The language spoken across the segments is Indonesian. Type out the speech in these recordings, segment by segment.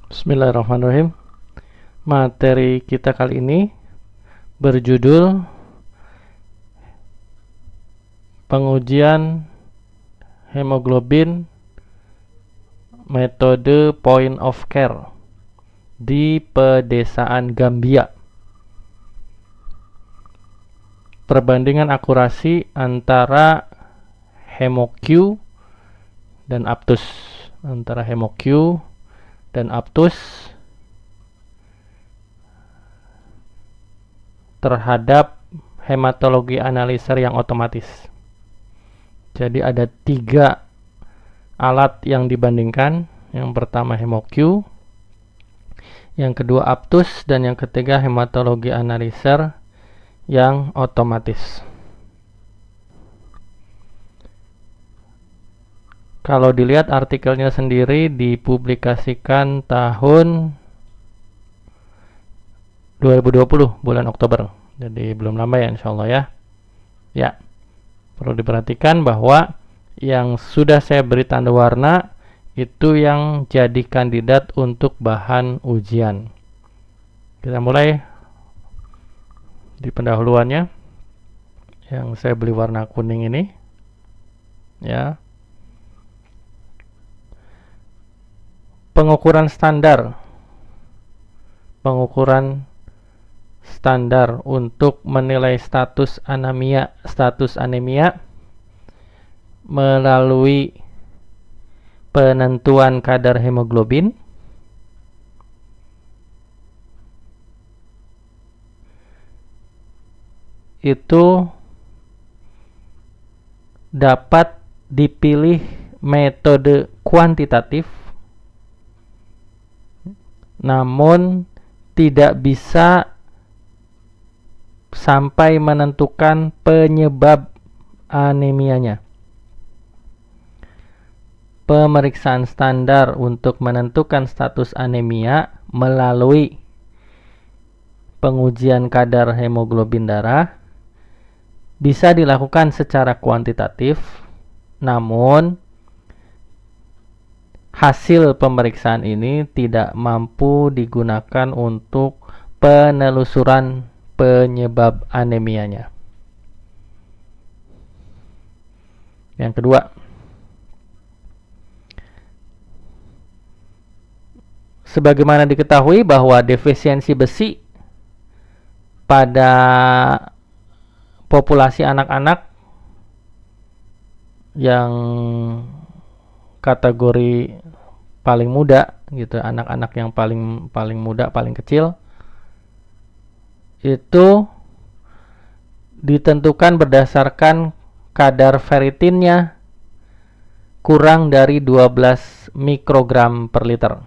Bismillahirrahmanirrahim. Materi kita kali ini berjudul pengujian hemoglobin metode point of care di pedesaan Gambia. Perbandingan akurasi antara HemoQ dan Aptus, terhadap hematologi analyzer yang otomatis. Jadi ada 3 alat yang dibandingkan. Yang pertama HemoQ, yang kedua Aptus, dan yang ketiga hematologi analyzer yang otomatis. Kalau dilihat artikelnya sendiri dipublikasikan tahun 2020 bulan Oktober, jadi belum lama ya insyaallah ya. Ya, perlu diperhatikan bahwa yang sudah saya beri tanda warna itu yang jadi kandidat untuk bahan ujian. Kita mulai di pendahuluannya. Yang saya beri warna kuning ini ya. Pengukuran standar untuk menilai status anemia melalui penentuan kadar hemoglobin, itu dapat dipilih metode kuantitatif, namun tidak bisa sampai menentukan penyebab anemianya. Pemeriksaan standar untuk menentukan status anemia melalui pengujian kadar hemoglobin darah bisa dilakukan secara kuantitatif, namun hasil pemeriksaan ini tidak mampu digunakan untuk penelusuran penyebab anemianya. Yang kedua, sebagaimana diketahui bahwa defisiensi besi pada populasi anak-anak yang kategori paling muda gitu, anak-anak yang paling muda, paling kecil, itu ditentukan berdasarkan kadar ferritinnya kurang dari 12 mikrogram per liter.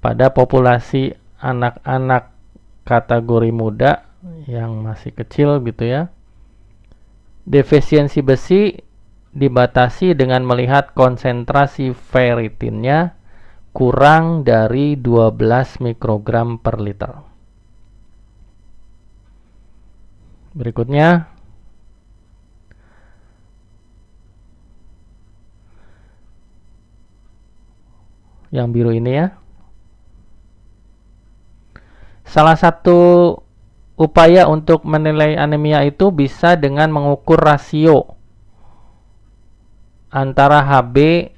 Pada populasi anak-anak kategori muda yang masih kecil gitu ya, defisiensi besi dibatasi dengan melihat konsentrasi ferritinnya kurang dari 12 mikrogram per liter. Berikutnya, yang biru ini ya. Salah satu upaya untuk menilai anemia itu bisa dengan mengukur rasio antara HB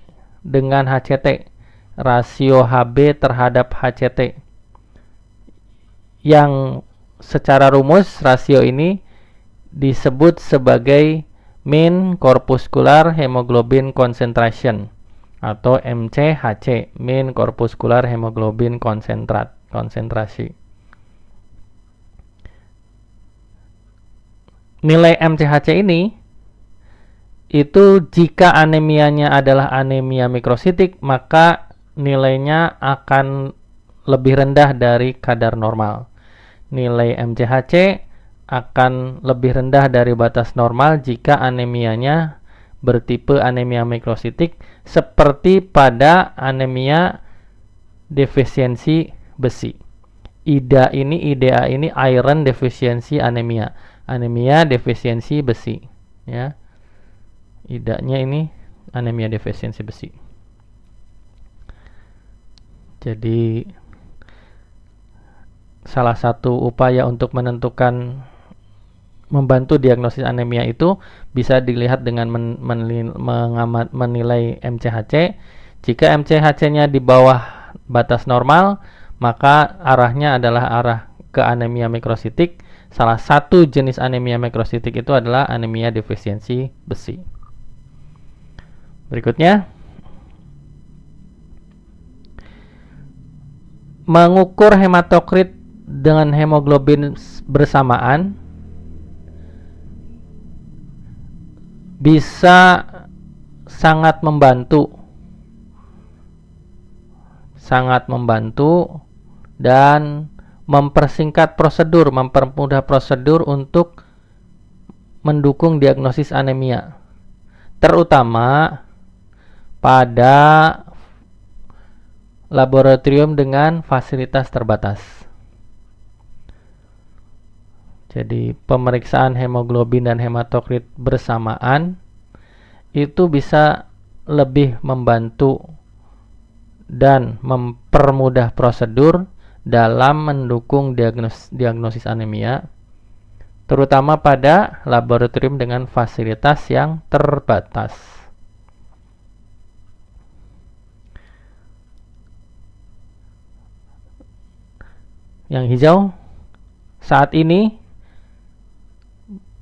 dengan HCT, rasio HB terhadap HCT, yang secara rumus rasio ini disebut sebagai mean corpuscular hemoglobin concentration atau MCHC, mean corpuscular hemoglobin konsentrasi. Nilai MCHC ini itu jika anemianya adalah anemia mikrositik, maka nilainya akan lebih rendah dari kadar normal. Nilai MCHC akan lebih rendah dari batas normal jika anemianya bertipe anemia mikrositik, seperti pada anemia defisiensi besi. IDA ini iron deficiency anemia defisiensi besi ya. IDA-nya ini anemia defisiensi besi. Jadi salah satu upaya untuk membantu diagnosis anemia itu bisa dilihat dengan menilai MCHC. Jika MCHC-nya di bawah batas normal, maka arahnya adalah arah ke anemia mikrositik. Salah satu jenis anemia mikrositik itu adalah anemia defisiensi besi. Berikutnya, mengukur hematokrit dengan hemoglobin bersamaan bisa sangat membantu dan mempersingkat prosedur, mempermudah prosedur untuk mendukung diagnosis anemia, terutama pada laboratorium dengan fasilitas terbatas. Jadi pemeriksaan hemoglobin dan hematokrit bersamaan itu bisa lebih membantu dan mempermudah prosedur dalam mendukung diagnosis anemia, terutama pada laboratorium dengan fasilitas yang terbatas. Yang hijau, saat ini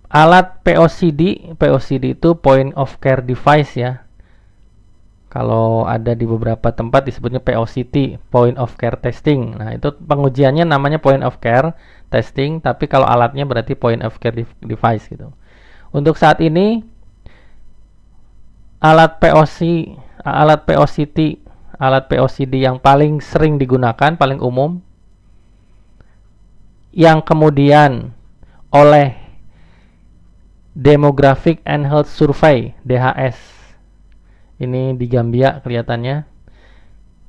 alat POCD itu point of care device ya. Kalau ada di beberapa tempat disebutnya POCT, point of care testing. Nah, itu pengujiannya namanya point of care testing, tapi kalau alatnya berarti point of care device gitu. Untuk saat ini alat POCD yang paling sering digunakan, paling umum, yang kemudian oleh Demographic and Health Survey (DHS), ini di Gambia kelihatannya,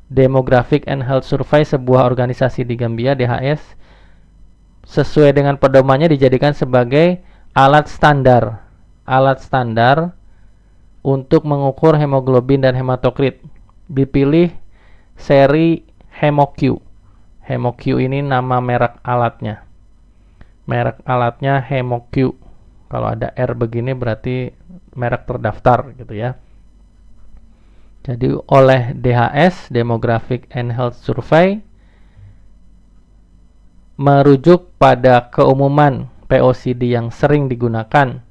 Demographic and Health Survey, sebuah organisasi di Gambia, DHS, sesuai dengan pedomannya dijadikan sebagai alat standar untuk mengukur hemoglobin dan hematokrit. Dipilih seri HemoQ. HemoQ ini nama merek alatnya. Merek alatnya HemoQ. Kalau ada R begini berarti merek terdaftar gitu ya. Jadi oleh DHS, Demographic and Health Survey, merujuk pada keumuman POCD yang sering digunakan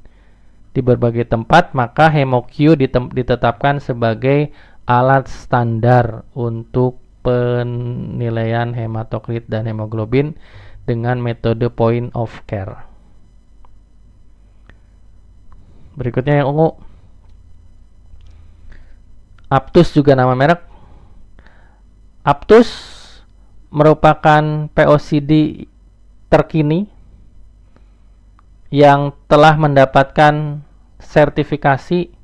di berbagai tempat, maka HemoQ ditetapkan sebagai alat standar untuk penilaian hematokrit dan hemoglobin dengan metode point of care. Berikutnya yang ungu, Aptus juga nama merek. Aptus merupakan POCD terkini yang telah mendapatkan sertifikasi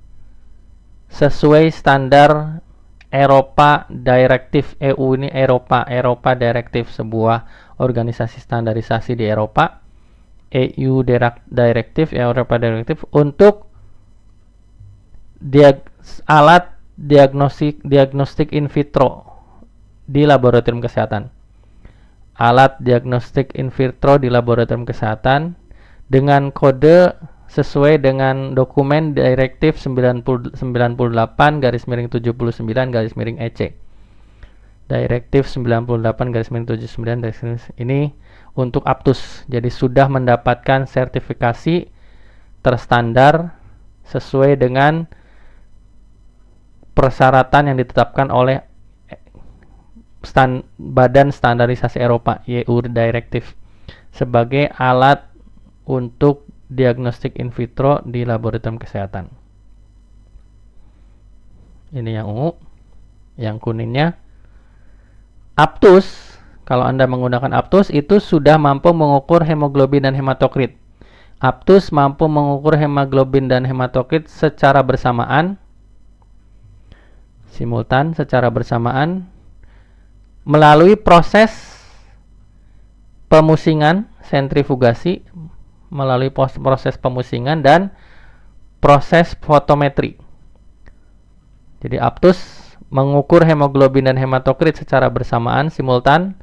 sesuai standar Eropa Directive. EU ini Eropa Directive, sebuah organisasi standarisasi di Eropa. EU Directive, Eropa Directive untuk alat diagnostik in vitro di laboratorium kesehatan. Alat diagnostik in vitro di laboratorium kesehatan dengan kode sesuai dengan dokumen Direktif 98/79/EC. Direktif 98/79 ini untuk Aptus. Jadi sudah mendapatkan sertifikasi terstandar sesuai dengan persyaratan yang ditetapkan oleh Badan Standarisasi Eropa, EU Directive, sebagai alat untuk diagnostik in vitro di laboratorium kesehatan. Ini yang ungu. Yang kuningnya Aptus. Kalau Anda menggunakan Aptus, itu sudah mampu mengukur hemoglobin dan hematokrit. Aptus mampu mengukur hemoglobin dan hematokrit secara bersamaan, simultan, secara bersamaan, melalui proses pemusingan, sentrifugasi, melalui proses pemusingan dan proses fotometri. Jadi Aptus mengukur hemoglobin dan hematokrit secara bersamaan simultan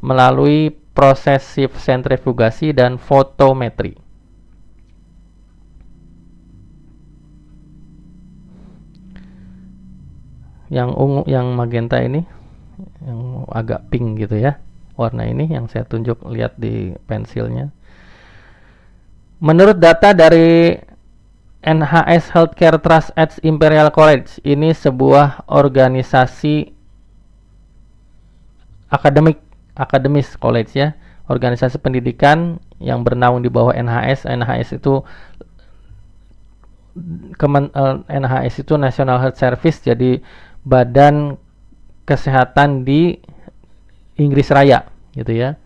melalui proses sentrifugasi dan fotometri. Yang ungu, yang magenta ini, yang agak pink gitu ya, warna ini yang saya tunjuk, lihat di pensilnya. Menurut data dari NHS Healthcare Trust at Imperial College, ini sebuah organisasi akademis college ya, organisasi pendidikan yang bernaung di bawah NHS. NHS itu National Health Service, jadi badan kesehatan di Inggris Raya gitu ya.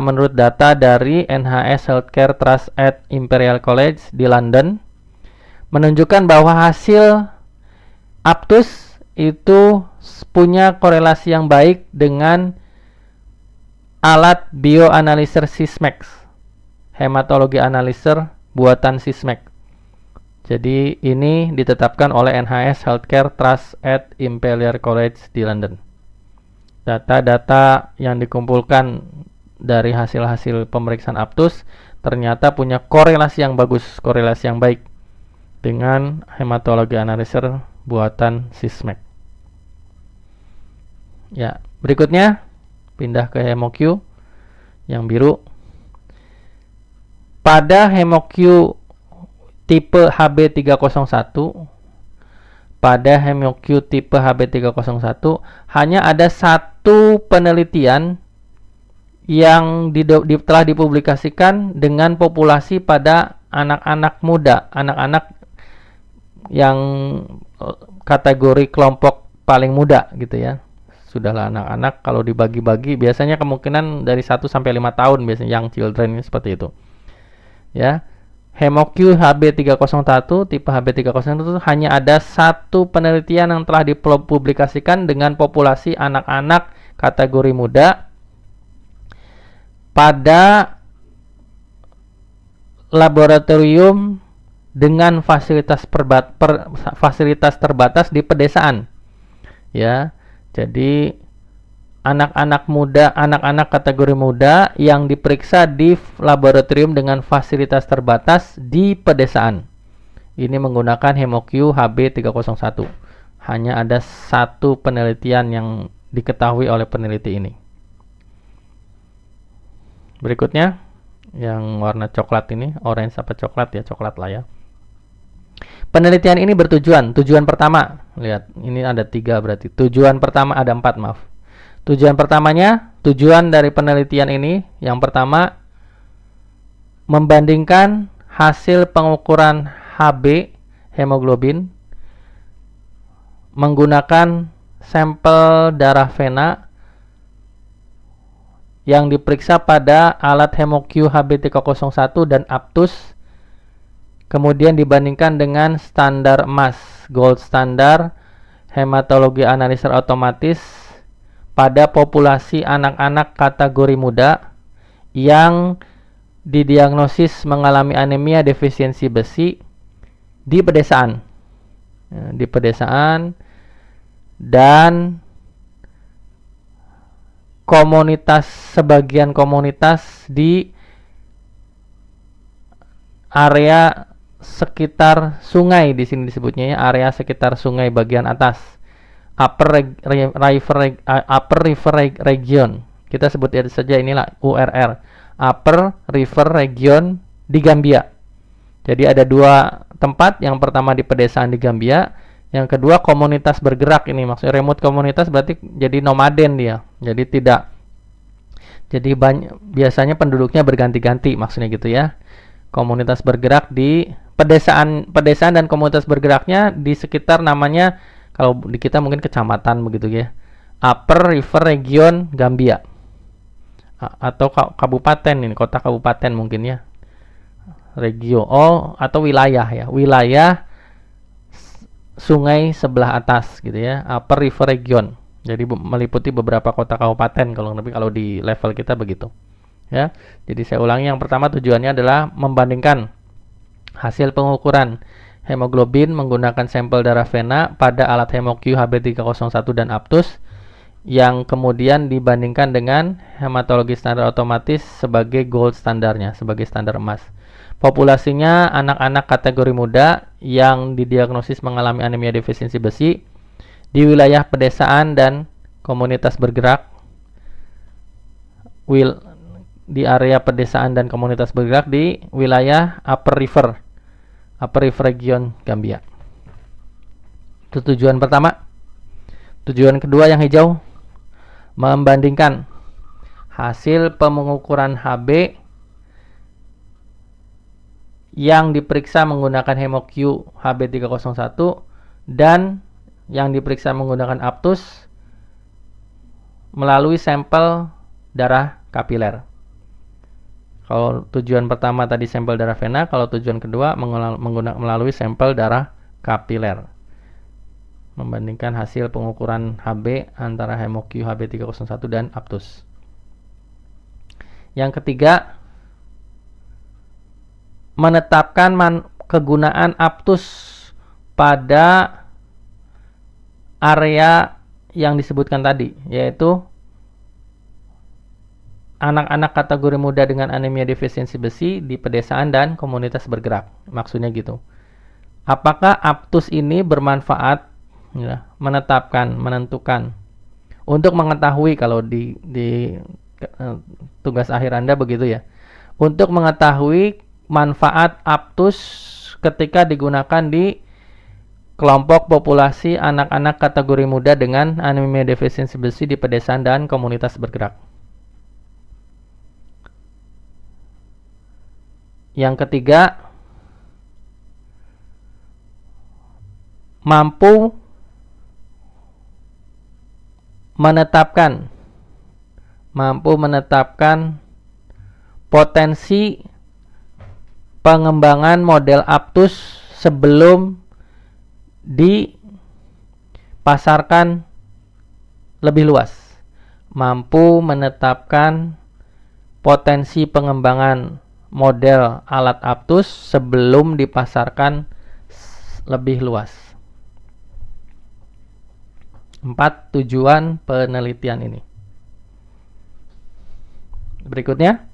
Menurut data dari NHS Healthcare Trust at Imperial College di London menunjukkan bahwa hasil Aptus itu punya korelasi yang baik dengan alat bioanalyzer Sysmex, hematologi analyzer buatan Sysmex. Jadi ini ditetapkan oleh NHS Healthcare Trust at Imperial College di London. Data-data yang dikumpulkan dari hasil-hasil pemeriksaan Aptus ternyata punya korelasi yang bagus, korelasi yang baik dengan hematologi analyzer buatan Sysmex. Ya, berikutnya pindah ke HemoQ yang biru. Pada HemoQ tipe HB301, hanya ada satu penelitian yang telah dipublikasikan dengan populasi pada anak-anak muda, anak-anak yang kategori kelompok paling muda gitu ya. Sudahlah anak-anak, kalau dibagi-bagi biasanya kemungkinan dari 1 sampai 5 tahun biasanya, young children seperti itu. Ya. HemoQ HB301 tipe HB301 itu hanya ada satu penelitian yang telah dipublikasikan dengan populasi anak-anak kategori muda pada laboratorium dengan fasilitas terbatas di pedesaan. Ya. Jadi anak-anak muda, anak-anak kategori muda yang diperiksa di laboratorium dengan fasilitas terbatas di pedesaan. Ini menggunakan HemoQ HB301. Hanya ada satu penelitian yang diketahui oleh peneliti ini. Berikutnya yang warna coklat ini, orange apa coklat ya, coklat lah ya. Penelitian ini tujuan pertama, lihat ini ada 3 berarti. Tujuan pertama ada 4, maaf. Tujuan dari penelitian ini yang pertama membandingkan hasil pengukuran HB hemoglobin menggunakan sampel darah vena yang diperiksa pada alat HemoQ HB301 dan Aptus, kemudian dibandingkan dengan standar emas, gold standard hematologi analyzer otomatis pada populasi anak-anak kategori muda yang didiagnosis mengalami anemia defisiensi besi di pedesaan. Dan sebagian komunitas di area sekitar sungai, di sini disebutnya ya, area sekitar sungai bagian atas, upper river region. Kita sebut saja inilah URR, upper river region di Gambia. Jadi ada 2 tempat, yang pertama di pedesaan di Gambia, yang kedua komunitas bergerak. Ini maksudnya remote komunitas, berarti jadi nomaden dia. Jadi biasanya penduduknya berganti-ganti, maksudnya gitu ya. Komunitas bergerak di pedesaan dan komunitas bergeraknya di sekitar, namanya kalau di kita mungkin kecamatan begitu ya, Upper River Region Gambia, atau kabupaten, ini kota kabupaten mungkin ya, regio atau wilayah ya, wilayah sungai sebelah atas gitu ya, Upper River Region. Jadi meliputi beberapa kota kabupaten kalau di level kita begitu ya. Jadi saya ulangi, yang pertama tujuannya adalah membandingkan hasil pengukuran hemoglobin menggunakan sampel darah vena pada alat HemoQ HB301 dan Aptus yang kemudian dibandingkan dengan hematologi standar otomatis sebagai gold standarnya, sebagai standar emas. Populasinya anak-anak kategori muda yang didiagnosis mengalami anemia defisiensi besi di wilayah pedesaan dan komunitas bergerak. Di area pedesaan dan komunitas bergerak di wilayah Upper River region Gambia. Itu tujuan pertama. Tujuan kedua yang hijau, membandingkan hasil pengukuran HB yang diperiksa menggunakan HemoQ HB301 dan yang diperiksa menggunakan Aptus melalui sampel darah kapiler. Kalau tujuan pertama tadi sampel darah vena, kalau tujuan kedua melalui sampel darah kapiler. Membandingkan hasil pengukuran HB antara HemoQ HB301 dan Aptus. Yang ketiga, menetapkan kegunaan Aptus pada area yang disebutkan tadi, yaitu anak-anak kategori muda dengan anemia defisiensi besi di pedesaan dan komunitas bergerak. Maksudnya gitu. Apakah Aptus ini bermanfaat ya, menentukan untuk mengetahui, kalau di tugas akhir Anda begitu ya, untuk mengetahui manfaat Aptus ketika digunakan di kelompok populasi anak-anak kategori muda dengan anemia defisiensi besi di pedesaan dan komunitas bergerak. Yang ketiga, mampu menetapkan potensi pengembangan model Aptus sebelum dipasarkan lebih luas. Mampu menetapkan potensi pengembangan model alat Aptus sebelum dipasarkan lebih luas. 4 tujuan penelitian ini. Berikutnya,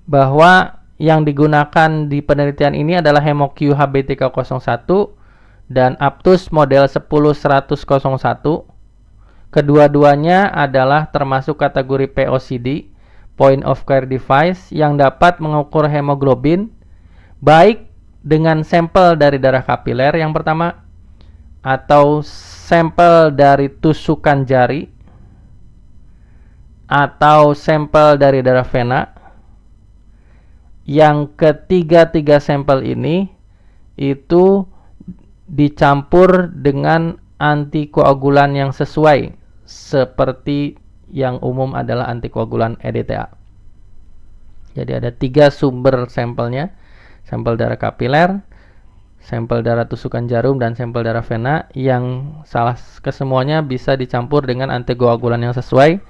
bahwa yang digunakan di penelitian ini adalah HemoQ HB301 dan Aptus model 10101. Kedua-duanya adalah termasuk kategori POCD, Point of Care Device, yang dapat mengukur hemoglobin baik dengan sampel dari darah kapiler yang pertama atau sampel dari tusukan jari atau sampel dari darah vena. Yang ketiga sampel ini itu dicampur dengan antikoagulan yang sesuai, seperti yang umum adalah antikoagulan EDTA. Jadi ada 3 sumber sampelnya, sampel darah kapiler, sampel darah tusukan jarum, dan sampel darah vena, yang kesemuanya bisa dicampur dengan antikoagulan yang sesuai.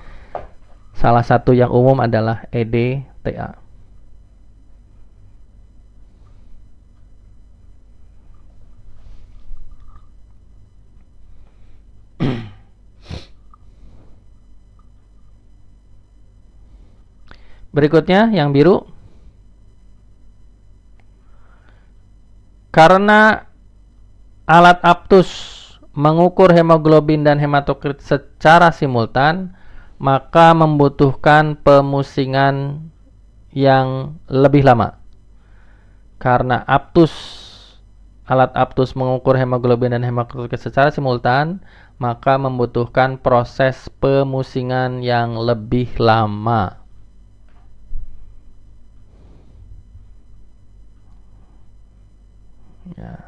Salah satu yang umum adalah EDTA. Berikutnya yang biru. Karena alat Aptus mengukur hemoglobin dan hematokrit secara simultan, maka membutuhkan pemusingan yang lebih lama. Karena alat Aptus mengukur hemoglobin dan hematokrit secara simultan, maka membutuhkan proses pemusingan yang lebih lama. Ya,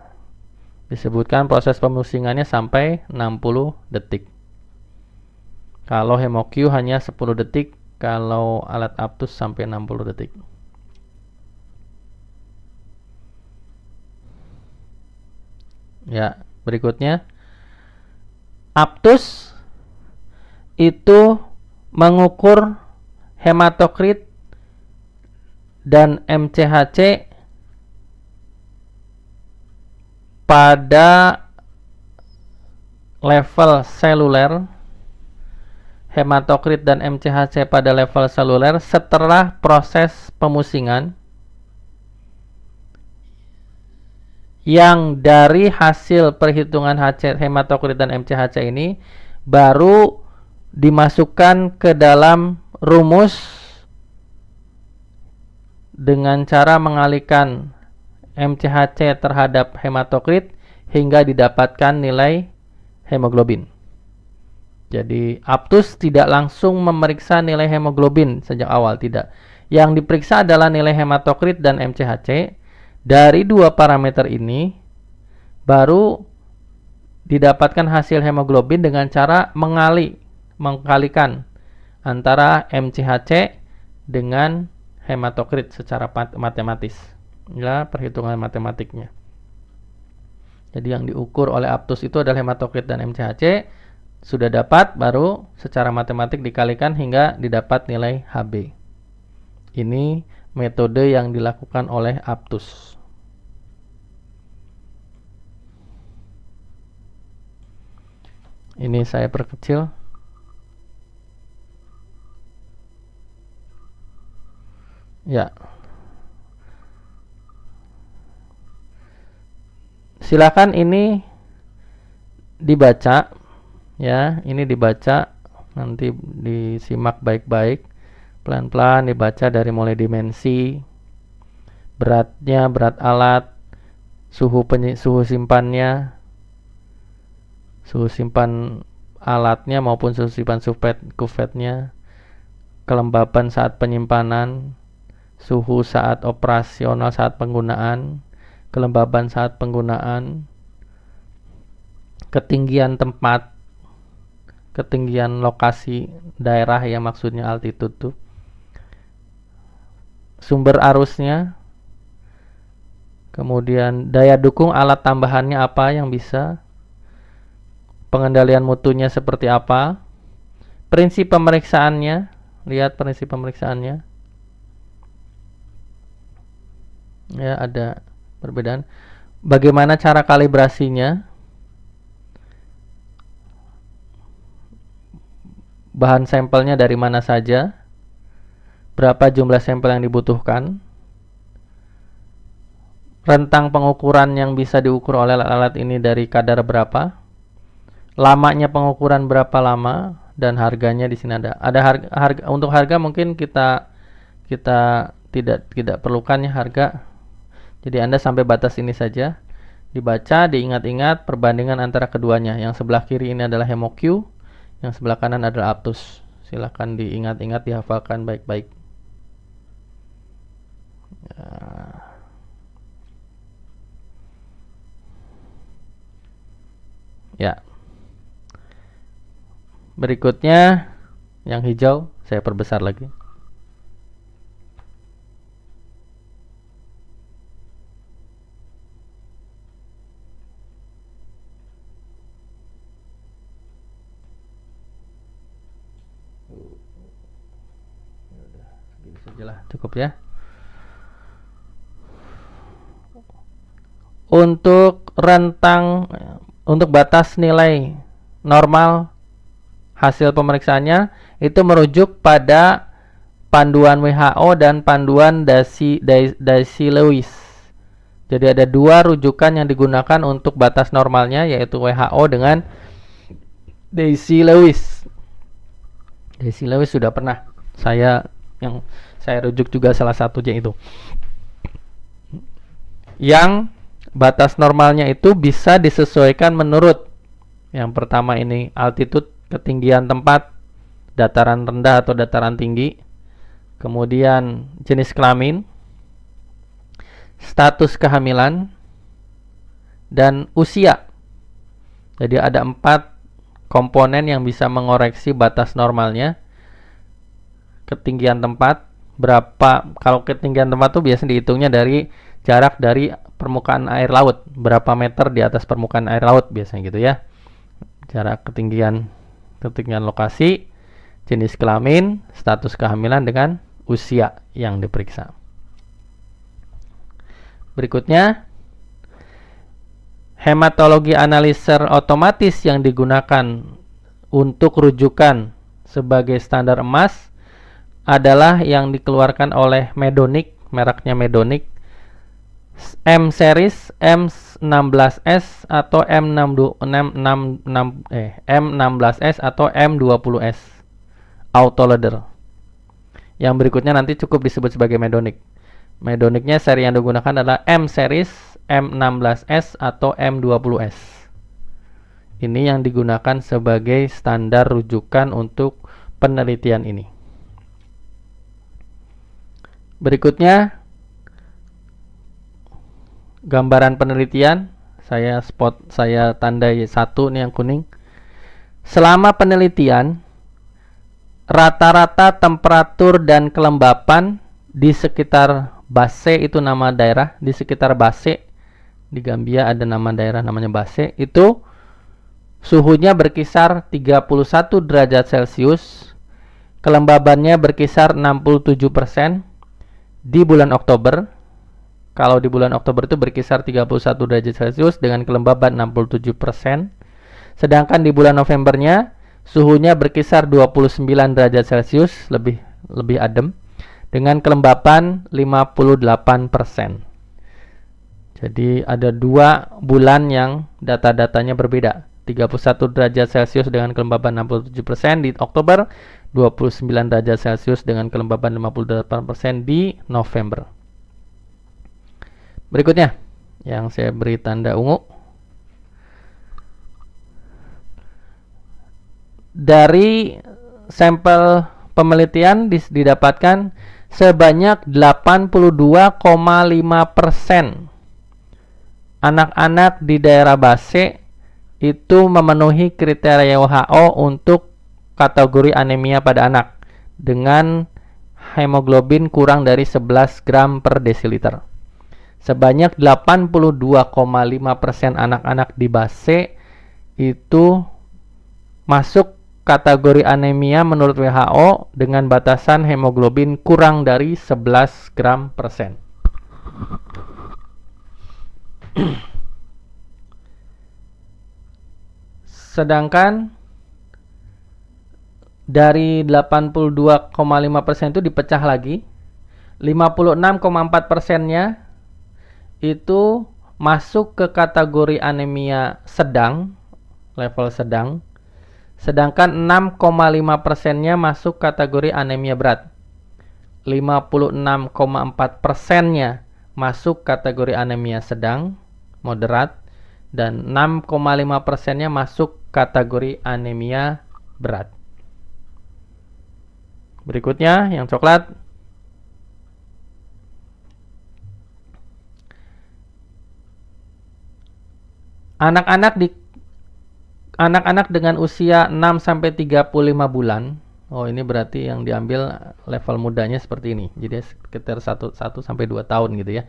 disebutkan proses pemusingannya sampai 60 detik. Kalau HemoQ hanya 10 detik, kalau alat Aptus sampai 60 detik. Ya, berikutnya Aptus itu mengukur hematokrit dan MCHC pada level seluler, hematokrit dan MCHC pada level seluler setelah proses pemusingan, yang dari hasil perhitungan hematokrit dan MCHC ini baru dimasukkan ke dalam rumus dengan cara mengalihkan MCHC terhadap hematokrit hingga didapatkan nilai hemoglobin. Jadi Aptus tidak langsung memeriksa nilai hemoglobin sejak awal, tidak. Yang diperiksa adalah nilai hematokrit dan MCHC. Dari dua parameter ini baru didapatkan hasil hemoglobin dengan cara mengkalikan antara MCHC dengan hematokrit secara matematis. Inilah perhitungan matematiknya. Jadi yang diukur oleh Aptus itu adalah hematokrit dan MCHC. Sudah dapat, baru secara matematik dikalikan hingga didapat nilai HB. Ini metode yang dilakukan oleh Aptus. Ini saya perkecil. Ya. Silakan ini dibaca, ya. Ini dibaca, nanti disimak baik-baik, pelan-pelan dibaca dari mulai dimensi, beratnya, berat alat, suhu simpannya, suhu simpan alatnya maupun suhu simpan kuvetnya, kelembaban saat penyimpanan, suhu saat operasional saat penggunaan, kelembaban saat penggunaan, ketinggian tempat, ketinggian lokasi daerah yang maksudnya altitude tuh, sumber arusnya, kemudian daya dukung alat tambahannya apa yang bisa, pengendalian mutunya seperti apa, prinsip pemeriksaannya, lihat prinsip pemeriksaannya, ya ada perbedaan. Bagaimana cara kalibrasinya, bahan sampelnya dari mana saja, berapa jumlah sampel yang dibutuhkan, rentang pengukuran yang bisa diukur oleh alat ini dari kadar berapa, lamanya pengukuran berapa lama, dan harganya di sini ada. Ada harga untuk harga mungkin kita tidak perlukan ya harga. Jadi Anda sampai batas ini saja, dibaca, diingat-ingat perbandingan antara keduanya. Yang sebelah kiri ini adalah HemoQ, yang sebelah kanan adalah Aptus. Silakan diingat-ingat, dihafalkan baik-baik. Ya. Berikutnya yang hijau saya perbesar lagi. Cukup ya. Untuk batas nilai normal hasil pemeriksaannya itu merujuk pada panduan WHO dan panduan Daisy Lewis. Jadi ada dua rujukan yang digunakan untuk batas normalnya, yaitu WHO dengan Daisy Lewis. Daisy Lewis sudah pernah saya rujuk juga salah satunya itu. Yang batas normalnya itu bisa disesuaikan menurut yang pertama ini altitude, ketinggian tempat, dataran rendah atau dataran tinggi, kemudian jenis kelamin, status kehamilan, dan usia. Jadi ada 4 komponen yang bisa mengoreksi batas normalnya. Ketinggian tempat, kalau ketinggian tempat tuh biasanya dihitungnya dari jarak dari permukaan air laut, berapa meter di atas permukaan air laut biasanya gitu ya. Jarak ketinggian lokasi, jenis kelamin, status kehamilan dengan usia yang diperiksa. Berikutnya, hematologi analiser otomatis yang digunakan untuk rujukan sebagai standar emas adalah yang dikeluarkan oleh Medonic, mereknya Medonic, M series, M16S atau M16S atau M20S autoloader. Yang berikutnya nanti cukup disebut sebagai Medonic. Medonicnya seri yang digunakan adalah M series, M16S atau M20S. Ini yang digunakan sebagai standar rujukan untuk penelitian ini. Berikutnya, gambaran penelitian. Saya tandai 1 nih yang kuning. Selama penelitian, rata-rata temperatur dan kelembapan di sekitar Basse, itu nama daerah, di sekitar Basse di Gambia ada nama daerah namanya Basse, itu suhunya berkisar 31 derajat Celcius, kelembabannya berkisar 67% di bulan Oktober. Kalau di bulan Oktober itu berkisar 31 derajat Celcius dengan kelembaban 67%. Sedangkan di bulan Novembernya suhunya berkisar 29 derajat Celcius, lebih adem, dengan kelembapan 58%. Jadi ada 2 bulan yang data-datanya berbeda. 31 derajat Celcius dengan kelembaban 67% di Oktober, 29 derajat Celcius dengan kelembaban 58% di November. Berikutnya, yang saya beri tanda ungu. Dari sampel penelitian didapatkan sebanyak 82,5% anak-anak di daerah Basse itu memenuhi kriteria WHO untuk kategori anemia pada anak dengan hemoglobin kurang dari 11 gram per desiliter. Sebanyak 82,5% anak-anak di Basse itu masuk kategori anemia menurut WHO dengan batasan hemoglobin kurang dari 11 gram persen. Sedangkan dari 82,5% itu dipecah lagi, 56,4%-nya itu masuk ke kategori anemia sedang, level sedang. Sedangkan 6,5%-nya masuk kategori anemia berat. 56,4%-nya masuk kategori anemia sedang, moderat, dan 6,5%-nya masuk kategori anemia berat. Berikutnya yang coklat. Anak-anak dengan usia 6 sampai 35 bulan. Oh, ini berarti yang diambil level mudanya seperti ini. Jadi sekitar 1 sampai 2 tahun gitu ya.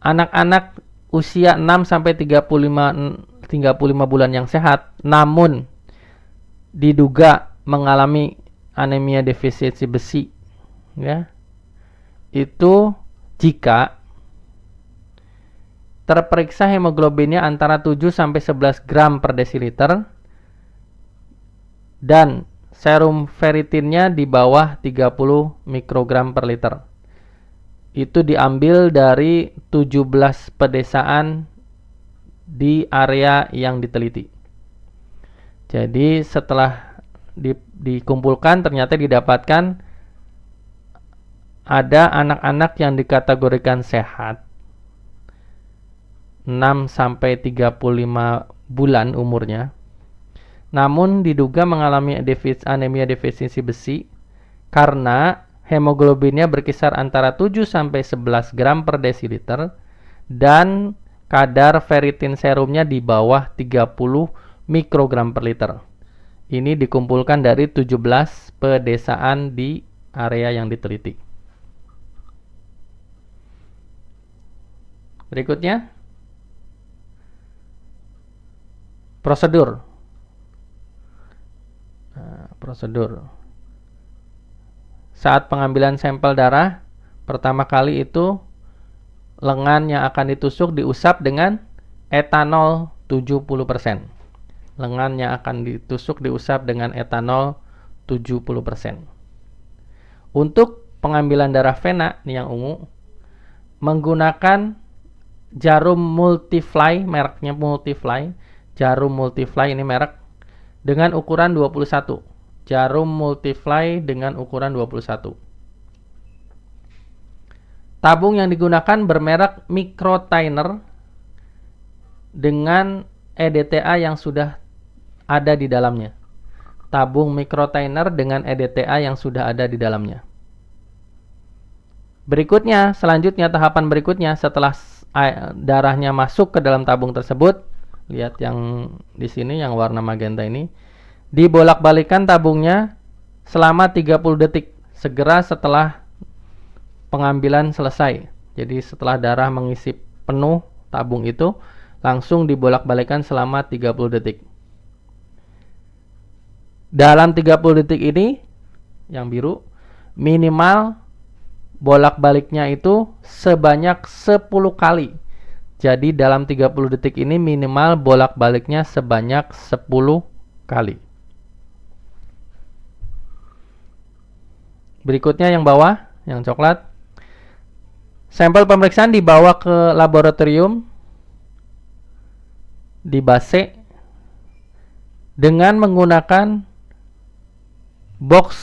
Anak-anak usia 6 sampai 35 bulan yang sehat namun diduga mengalami anemia defisiensi besi, ya. Itu jika terperiksa hemoglobinnya antara 7 sampai 11 gram per desiliter dan serum ferritinnya di bawah 30 mikrogram per liter. Itu diambil dari 17 pedesaan di area yang diteliti. Jadi setelah dikumpulkan ternyata didapatkan ada anak-anak yang dikategorikan sehat 6 sampai 35 bulan umurnya, namun diduga mengalami anemia defisiensi besi karena hemoglobinnya berkisar antara 7 sampai 11 gram per desiliter dan kadar ferritin serumnya di bawah 30 mikrogram per liter. Ini dikumpulkan dari 17 pedesaan di area yang diteliti. Berikutnya, prosedur. Prosedur. saat pengambilan sampel darah, pertama kali itu lengan yang akan ditusuk diusap dengan etanol 70%. Lengan yang akan ditusuk diusap dengan etanol 70%. Untuk pengambilan darah vena, nih yang ungu, menggunakan jarum Multifly, mereknya Multifly. Jarum Multifly ini merek dengan ukuran 21. Jarum Multifly dengan ukuran 21. Tabung yang digunakan bermerek Microtiner dengan EDTA yang sudah ada di dalamnya. Tabung Microtiner dengan EDTA yang sudah ada di dalamnya. Berikutnya, selanjutnya tahapan berikutnya setelah darahnya masuk ke dalam tabung tersebut, lihat yang di sini yang warna magenta ini, dibolak-balikan tabungnya selama 30 detik segera setelah pengambilan selesai. Jadi setelah darah mengisi penuh tabung itu, langsung dibolak-balikan selama 30 detik. Dalam 30 detik ini, yang biru, minimal bolak-baliknya itu sebanyak 10 kali. Jadi dalam 30 detik ini minimal bolak-baliknya sebanyak 10 kali. Berikutnya yang bawah, yang coklat. Sampel pemeriksaan dibawa ke laboratorium di base dengan menggunakan box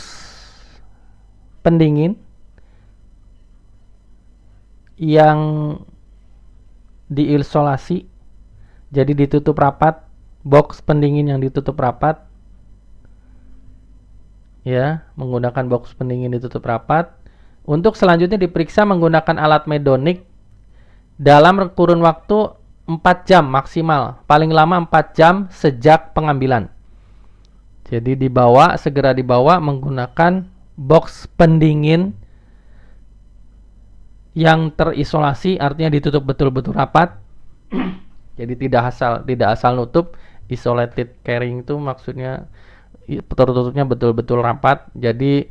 pendingin yang diisolasi, jadi ditutup rapat, box pendingin yang ditutup rapat, ya, menggunakan box pendingin ditutup rapat. Untuk selanjutnya diperiksa menggunakan alat medonik dalam kurun waktu 4 jam maksimal, paling lama 4 jam sejak pengambilan. Jadi segera dibawa menggunakan box pendingin yang terisolasi, artinya ditutup betul-betul rapat. Jadi tidak asal nutup. Isolated carrying itu maksudnya tertutupnya betul-betul rapat. Jadi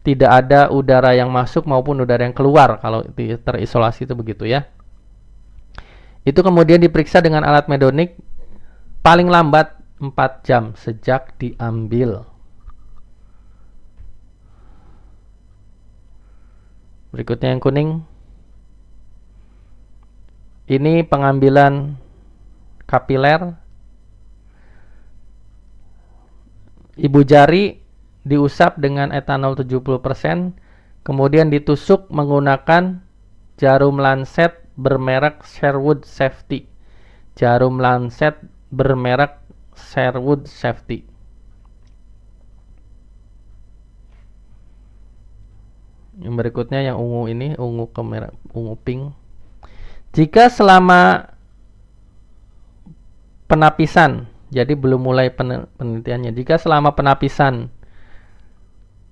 tidak ada udara yang masuk maupun udara yang keluar kalau terisolasi itu begitu ya. Itu kemudian diperiksa dengan alat medonik paling lambat 4 jam sejak diambil. Berikutnya yang kuning. Ini pengambilan kapiler. Ibu jari diusap dengan etanol 70%, kemudian ditusuk menggunakan jarum lancet bermerek Sherwood Safety. Jarum lancet bermerek Sherwood Safety. Yang berikutnya yang ungu ini, ungu kemerah, ungu pink. Jika selama penapisan, jadi belum mulai penelitiannya, jika selama penapisan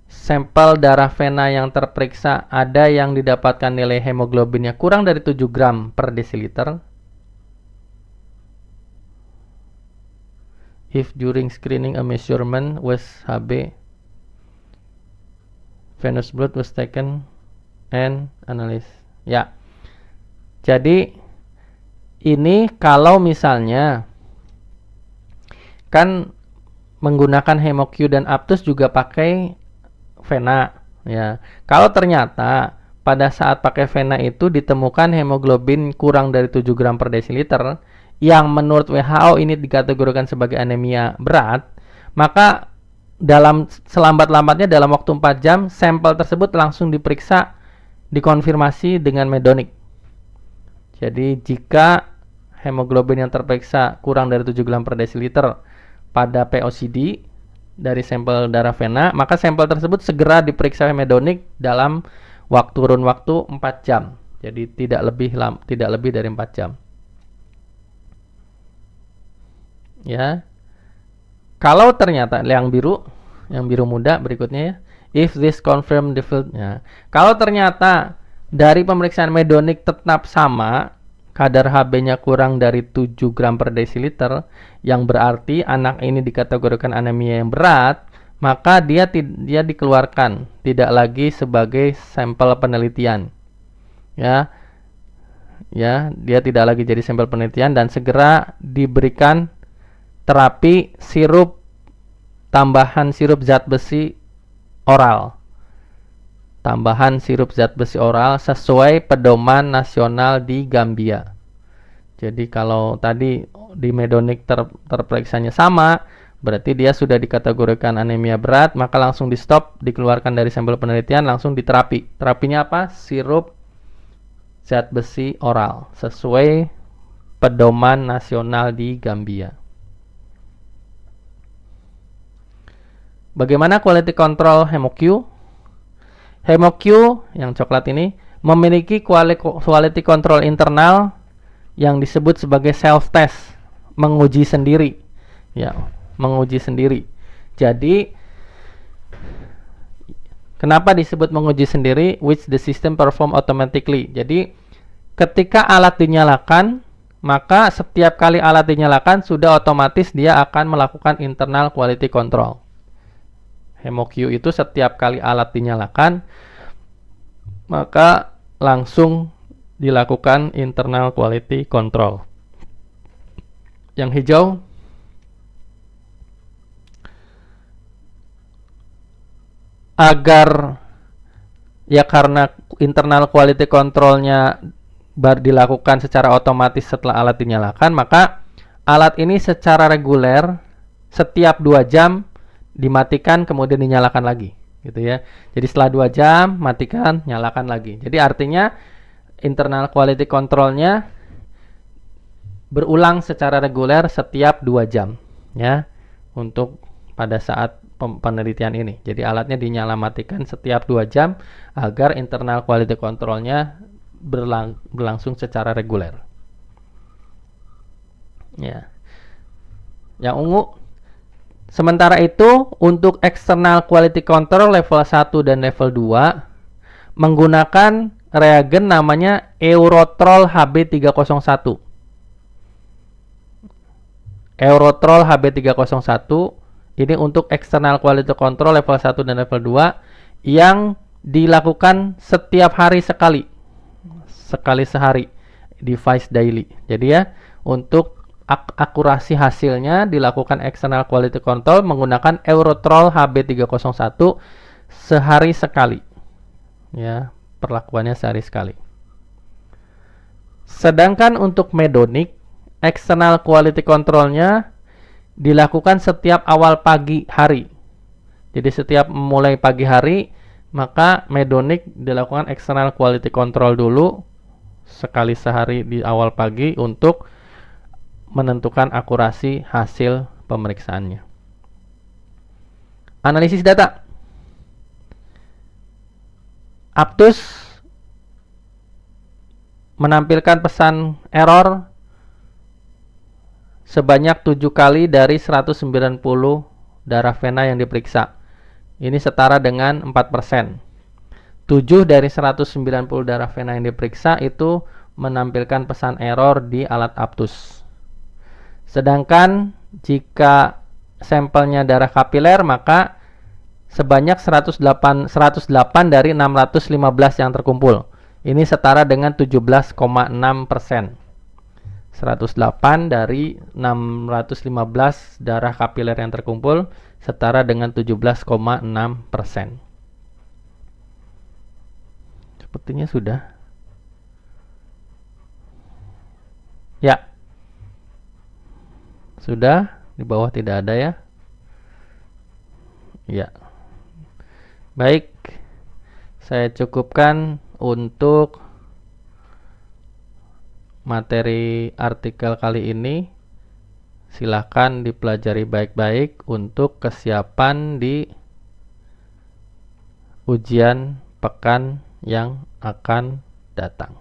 sampel darah vena yang terperiksa ada yang didapatkan nilai hemoglobinnya kurang dari 7 gram per desiliter, if during screening a measurement was Hb, venous blood was taken and analyzed. Ya. Jadi ini kalau misalnya kan menggunakan HemoQ dan Aptus juga pakai vena ya. Kalau ternyata pada saat pakai vena itu ditemukan hemoglobin kurang dari 7 gram per desiliter yang menurut WHO ini dikategorikan sebagai anemia berat, maka dalam selambat-lambatnya dalam waktu 4 jam sampel tersebut langsung diperiksa, dikonfirmasi dengan medonik. Jadi jika hemoglobin yang terperiksa kurang dari 7 gram per desiliter pada POCD dari sampel darah vena, maka sampel tersebut segera diperiksa medonik dalam kurun waktu 4 jam. Jadi tidak lebih dari 4 jam. Ya. Kalau ternyata yang biru muda berikutnya ya, if this confirmed the field, ya. Kalau ternyata dari pemeriksaan medonik tetap sama, kadar Hb-nya kurang dari 7 gram per desiliter, yang berarti anak ini dikategorikan anemia yang berat, maka dia dikeluarkan, tidak lagi sebagai sampel penelitian. Ya, dia tidak lagi jadi sampel penelitian dan segera diberikan terapi sirup tambahan sirup zat besi oral. Tambahan sirup zat besi oral sesuai pedoman nasional di Gambia. Jadi kalau tadi di Medonic terperiksanya sama, berarti dia sudah dikategorikan anemia berat, maka langsung di stop, dikeluarkan dari sampel penelitian, langsung diterapi. Terapinya apa? Sirup zat besi oral sesuai pedoman nasional di Gambia. Bagaimana quality control HemoQ? HemoQ yang coklat ini memiliki quality control internal yang disebut sebagai self test, menguji sendiri. Ya, menguji sendiri. Jadi kenapa disebut menguji sendiri? Which the system perform automatically. Jadi ketika alat dinyalakan, maka setiap kali alat dinyalakan sudah otomatis dia akan melakukan internal quality control. HemoQ itu setiap kali alat dinyalakan, maka langsung dilakukan internal quality control. Yang hijau agar ya karena internal quality controlnya baru dilakukan secara otomatis setelah alat dinyalakan, maka alat ini secara reguler setiap 2 jam dimatikan kemudian dinyalakan lagi, gitu ya. Jadi setelah 2 jam matikan, nyalakan lagi. Jadi artinya internal quality controlnya berulang secara reguler setiap 2 jam, ya, untuk pada saat penelitian ini. Jadi alatnya dinyala matikan setiap 2 jam agar internal quality controlnya berlangsung secara reguler. Ya. Yang ungu. Sementara itu, untuk external quality control level 1 dan level 2 menggunakan reagen namanya Eurotrol HB301. Eurotrol HB301 ini untuk external quality control level 1 dan level 2 yang dilakukan setiap hari sekali sehari, device daily. Jadi ya, untuk akurasi hasilnya dilakukan external quality control menggunakan Eurotrol HB301 sehari sekali. Ya, perlakuannya sehari sekali. Sedangkan untuk Medonic, external quality controlnya dilakukan setiap awal pagi hari. Jadi setiap mulai pagi hari, maka Medonic dilakukan external quality control dulu sekali sehari di awal pagi untuk menentukan akurasi hasil pemeriksaannya. Analisis data. Aptus menampilkan pesan error sebanyak 7 kali dari 190 darah vena yang diperiksa. Ini setara dengan 4%. 7 dari 190 darah vena yang diperiksa itu menampilkan pesan error di alat Aptus. Sedangkan jika sampelnya darah kapiler, maka sebanyak 108 dari 615 yang terkumpul. Ini setara dengan 17,6%. 108 dari 615 darah kapiler yang terkumpul setara dengan 17,6%. Sepertinya sudah. Ya. Sudah, di bawah tidak ada ya. Ya. Baik. Saya cukupkan untuk materi artikel kali ini. Silakan dipelajari baik-baik untuk kesiapan di ujian pekan yang akan datang.